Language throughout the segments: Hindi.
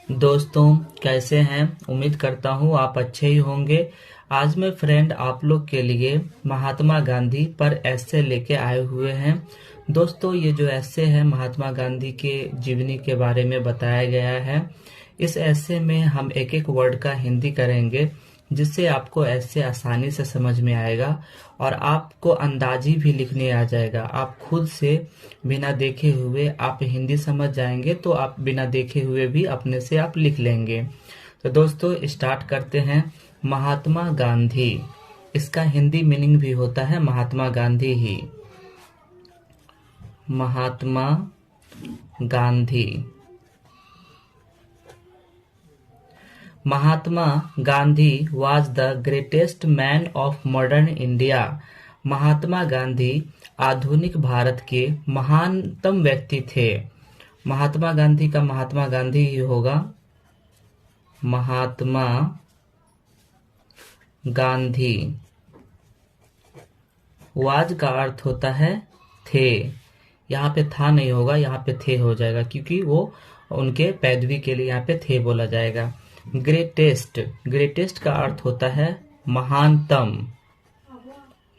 दोस्तों, कैसे हैं। उम्मीद करता हूँ आप अच्छे ही होंगे। आज मैं फ्रेंड आप लोग के लिए महात्मा गांधी पर एस्से लेके आए हुए हैं। दोस्तों, ये जो एस्से है महात्मा गांधी के जीवनी के बारे में बताया गया है। इस एस्से में हम एक एक वर्ड का हिंदी करेंगे, जिससे आपको ऐसे आसानी से समझ में आएगा और आपको अंदाजी भी लिखने आ जाएगा। आप खुद से बिना देखे हुए आप हिंदी समझ जाएंगे, तो आप बिना देखे हुए भी अपने से आप लिख लेंगे। तो दोस्तों, स्टार्ट करते हैं। महात्मा गांधी, इसका हिंदी मीनिंग भी होता है महात्मा गांधी ही। Mahatma Gandhi. Mahatma Gandhi was the greatest man of modern India। Mahatma Gandhi आधुनिक भारत के महानतम व्यक्ति थे। महात्मा गांधी का महात्मा गांधी ही होगा। महात्मा गांधी। वाज का अर्थ होता है थे। यहाँ पे था नहीं होगा, यहाँ पे थे हो जाएगा, क्योंकि वो उनके पैदवी के लिए यहाँ पे थे बोला जाएगा। ग्रेटेस्ट, ग्रेटेस्ट का अर्थ होता है महानतम।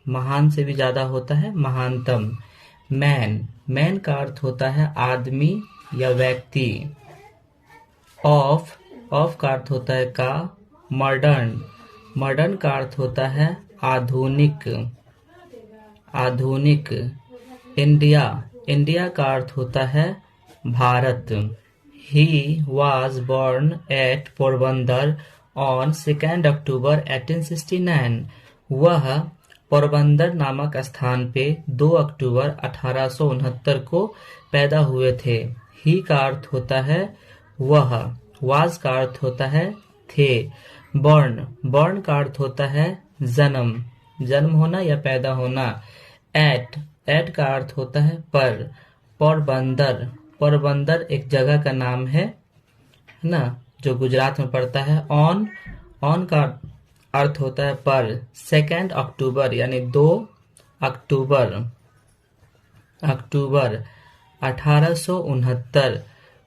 महान से भी ज्यादा होता है महानतम। मैन, मैन का अर्थ होता है आदमी या व्यक्ति। ऑफ, ऑफ का अर्थ होता है का। मॉडर्न, मॉडर्न का अर्थ होता है आधुनिक। आधुनिक। इंडिया, इंडिया का अर्थ होता है Bharat. He was born at Porbandar on 2 अक्टूबर 1869। वह पोरबंदर नामक स्थान पे 2 अक्टूबर 1869 को पैदा हुए थे। ही का अर्थ होता है वह। was का अर्थ होता है थे। born, born का अर्थ होता है जन्म, जन्म होना या पैदा होना। at, at का अर्थ होता है पर। पोरबंदर, पोरबंदर एक जगह का नाम है ना, जो गुजरात में पड़ता है। ऑन, ऑन का अर्थ होता है पर। 2 अक्टूबर यानी 2 अक्टूबर, अक्टूबर 1869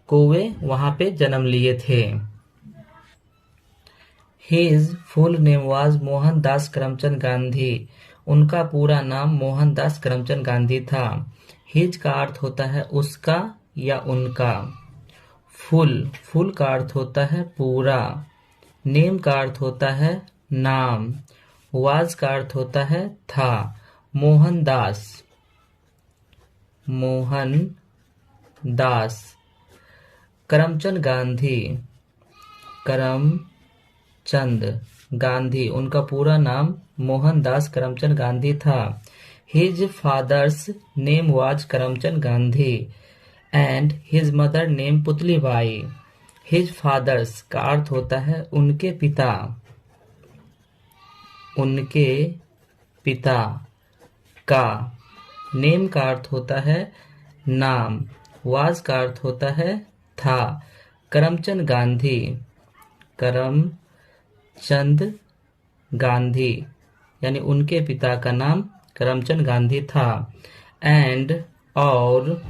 को वे वहां पे जन्म लिए थे। His full name was Mohandas Karamchand Gandhi. उनका पूरा नाम मोहनदास करमचंद गांधी था। हिज का अर्थ होता है उसका या उनका। फुल, फुल का अर्थ होता है पूरा। नेम का अर्थ होता है नाम। वाज का अर्थ होता है था। मोहनदास, मोहन दास। करमचंद गांधी, करमचंद गांधी, उनका पूरा नाम मोहनदास करमचंद गांधी था। His father's name was Karamchand Gandhi and his mother name Putlibai. His father's का अर्थ होता है उनके पिता, उनके पिता का। नेम का अर्थ होता है नाम। वाज का अर्थ होता है था। करमचंद गांधी, करमचंद गांधी यानी उनके पिता का नाम करमचंद गांधी था। एंड और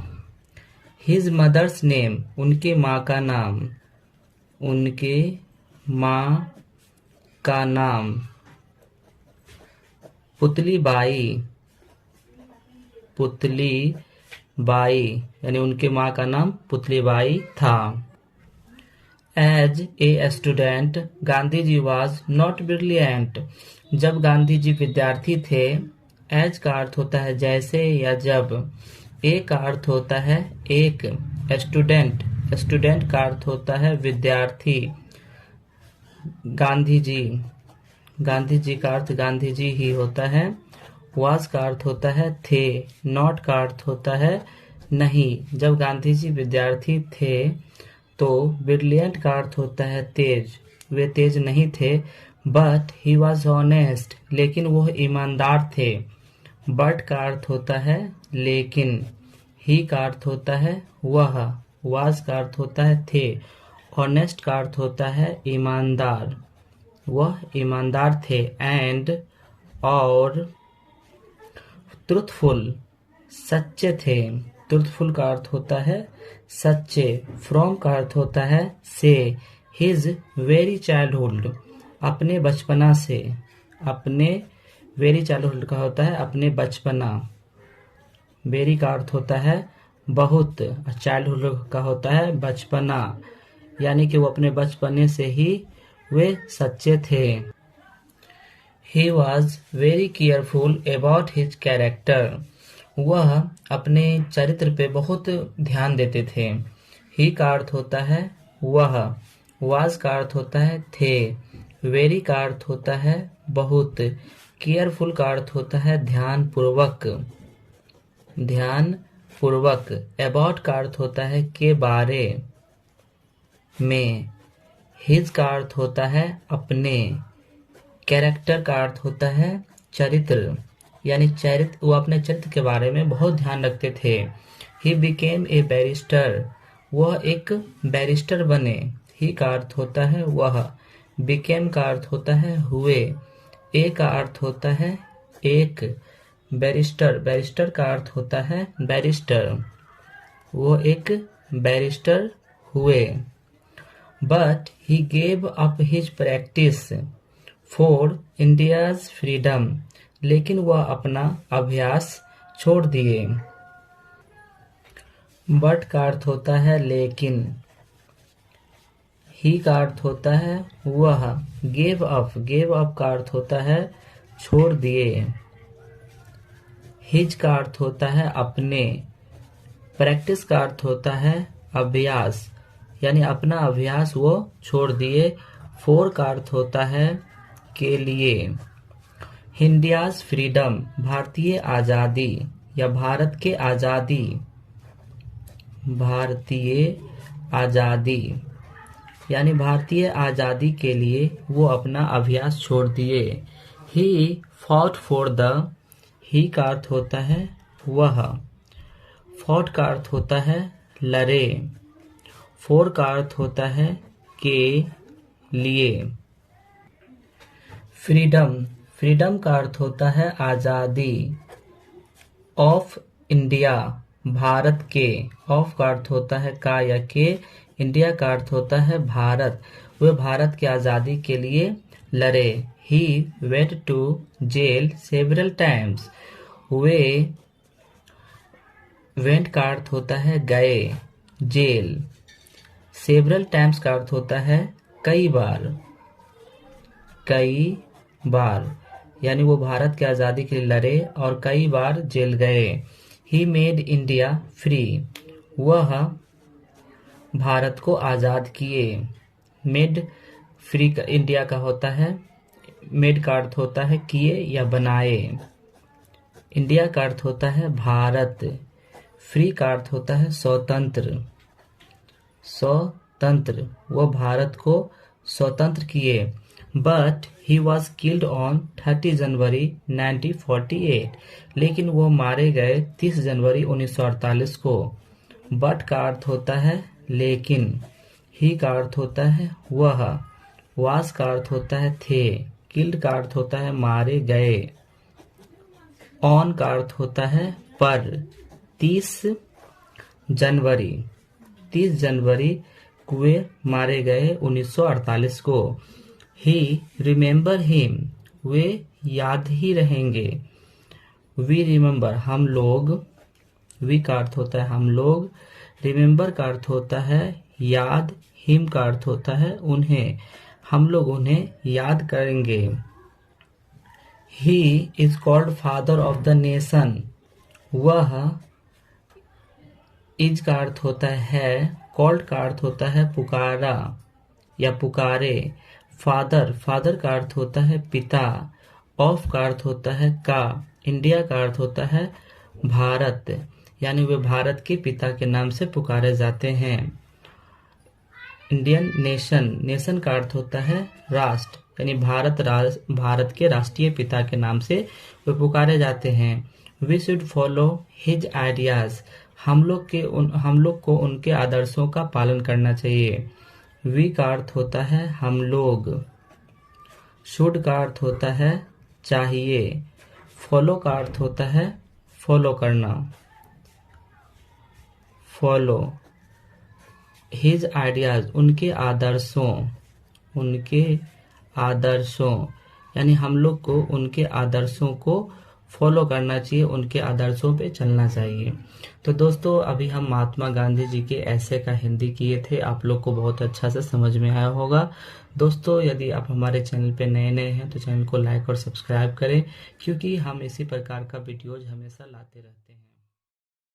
हिज मदर्स नेम, उनके माँ का नाम, उनके माँ का नाम पुतलीबाई, पुतलीबाई यानी उनके माँ का नाम पुतलीबाई था। As a student Gandhi ji was not brilliant. जब गांधी जी विद्यार्थी थे। एज का अर्थ होता है जैसे या जब। ए का अर्थ होता है एक। स्टूडेंट, स्टूडेंट का अर्थ होता है विद्यार्थी। गांधी जी, गांधी जी का अर्थ गांधी जी ही होता है। वाज का अर्थ होता है थे। नॉट का अर्थ होता है नहीं। जब गांधी जी विद्यार्थी थे तो ब्रिलियंट का अर्थ होता है तेज, वे तेज नहीं थे। बट ही वॉज ऑनेस्ट, लेकिन वह ईमानदार थे। बट का अर्थ होता है लेकिन। ही का अर्थ होता है वह। वाज का अर्थ होता है थे। ऑनेस्ट का अर्थ होता है ईमानदार, वह ईमानदार थे। एंड और ट्रुथफुल, सच्चे थे। ट्रूथफुल का अर्थ होता है सच्चे। फ्रॉम का अर्थ होता है से। हिज वेरी चाइल्डहुड, अपने बचपना से। अपने वेरी चाइल्डहुड का होता है अपने बचपना। वेरी का अर्थ होता है बहुत, चाइल्डहुड का होता है बचपना, यानी कि वो अपने बचपने से ही वे सच्चे थे। He was very careful about his character. वह अपने चरित्र पे बहुत ध्यान देते थे। ही का अर्थ होता है वह। was का अर्थ होता है थे। very का अर्थ होता है बहुत। केयरफुल का अर्थ होता है ध्यान पूर्वक। ध्यान पूर्वक। about का अर्थ होता है के बारे में। his का अर्थ होता है अपने। कैरेक्टर का अर्थ होता है चरित्र, यानी चरित्र, वो अपने चरित्र के बारे में बहुत ध्यान रखते थे। ही बिकेम ए बैरिस्टर, वह एक बैरिस्टर बने। ही का अर्थ होता है वह। बिकेम का अर्थ होता है हुए। ए का अर्थ होता है एक। बैरिस्टर, बैरिस्टर का अर्थ होता है बैरिस्टर, वो एक बैरिस्टर हुए। But he gave up his practice for India's freedom, लेकिन वह अपना अभ्यास छोड़ दिए। बट का अर्थ होता है लेकिन। ही का अर्थ होता है वह। गेव अप का अर्थ होता है छोड़ दिए। हिज का अर्थ होता है अपने। प्रैक्टिस का अर्थ होता है अभ्यास, यानी अपना अभ्यास वो छोड़ दिए। फॉर का अर्थ होता है के लिए। इंडियाज फ्रीडम, भारतीय आजादी या भारत के आजादी। भारतीय आजादी, यानी भारतीय आजादी के लिए वो अपना अभ्यास छोड़ दिए। ही फॉट फॉर द, ही का अर्थ होता है वह। फॉट का अर्थ होता है लड़े। फॉर का अर्थ होता है के लिए। फ्रीडम, फ्रीडम का अर्थ होता है आजादी। ऑफ इंडिया, भारत के। ऑफ का अर्थ होता है का या के। इंडिया का अर्थ होता है भारत, वे भारत की आजादी के लिए लड़े। He went to jail several times, वे। वेंट का अर्थ होता है गए, जेल। सेवरल टाइम्स का अर्थ होता है कई बार। कई बार, यानी वो भारत की आजादी के लिए लड़े और कई बार जेल गए। ही मेड इंडिया फ्री, वह भारत को आजाद किए। मेड फ्री का इंडिया का होता है, मेड का अर्थ होता है किए या बनाए। इंडिया का अर्थ होता है भारत। फ्री का अर्थ होता है स्वतंत्र। स्वतंत्र, वो भारत को स्वतंत्र किए। But he was killed on 30 जनवरी 1948, लेकिन वो मारे गए 30 जनवरी 1948 को। बट का अर्थ होता है लेकिन। ही का अर्थ होता है वह। वास का अर्थ होता है थे। किल्ड का अर्थ होता है मारे गए। ऑन का अर्थ होता है पर। 30 जनवरी, 30 जनवरी को वे मारे गए 1948 को। ही रिमेम्बर हिम, वे याद ही रहेंगे। वी रिमेम्बर, हम लोग। वी का अर्थ होता है हम लोग। रिमेम्बर का अर्थ होता है याद। हिम का अर्थ होता है उन्हें, हम लोग उन्हें याद करेंगे। He is called father of the nation, वह। इज का अर्थ होता है, कॉल्ड का अर्थ होता है पुकारा या पुकारे। फादर, फादर का अर्थ होता है पिता। ऑफ का अर्थ होता है का। इंडिया का अर्थ होता है भारत, यानी वे भारत के पिता के नाम से पुकारे जाते हैं। इंडियन नेशन, नेशन का अर्थ होता है राष्ट्र, यानी भारत के राष्ट्रीय पिता के नाम से वे पुकारे जाते हैं। We should follow his ideas, हम लोग को उनके आदर्शों का पालन करना चाहिए। वी का अर्थ होता है हम लोग। शुड का अर्थ होता है चाहिए। फॉलो का अर्थ होता है फॉलो करना। फॉलो हिज आइडियाज, उनके आदर्शों यानी हम लोग को उनके आदर्शों को फॉलो करना चाहिए, उनके आदर्शों पे चलना चाहिए। तो दोस्तों अभी हम महात्मा गांधी जी के ऐसे का हिंदी किए थे, आप लोग को बहुत अच्छा से समझ में आया होगा। दोस्तों यदि आप हमारे चैनल पे नए हैं तो चैनल को लाइक और सब्सक्राइब करें, क्योंकि हम इसी प्रकार का वीडियोज हमेशा लाते रहते हैं।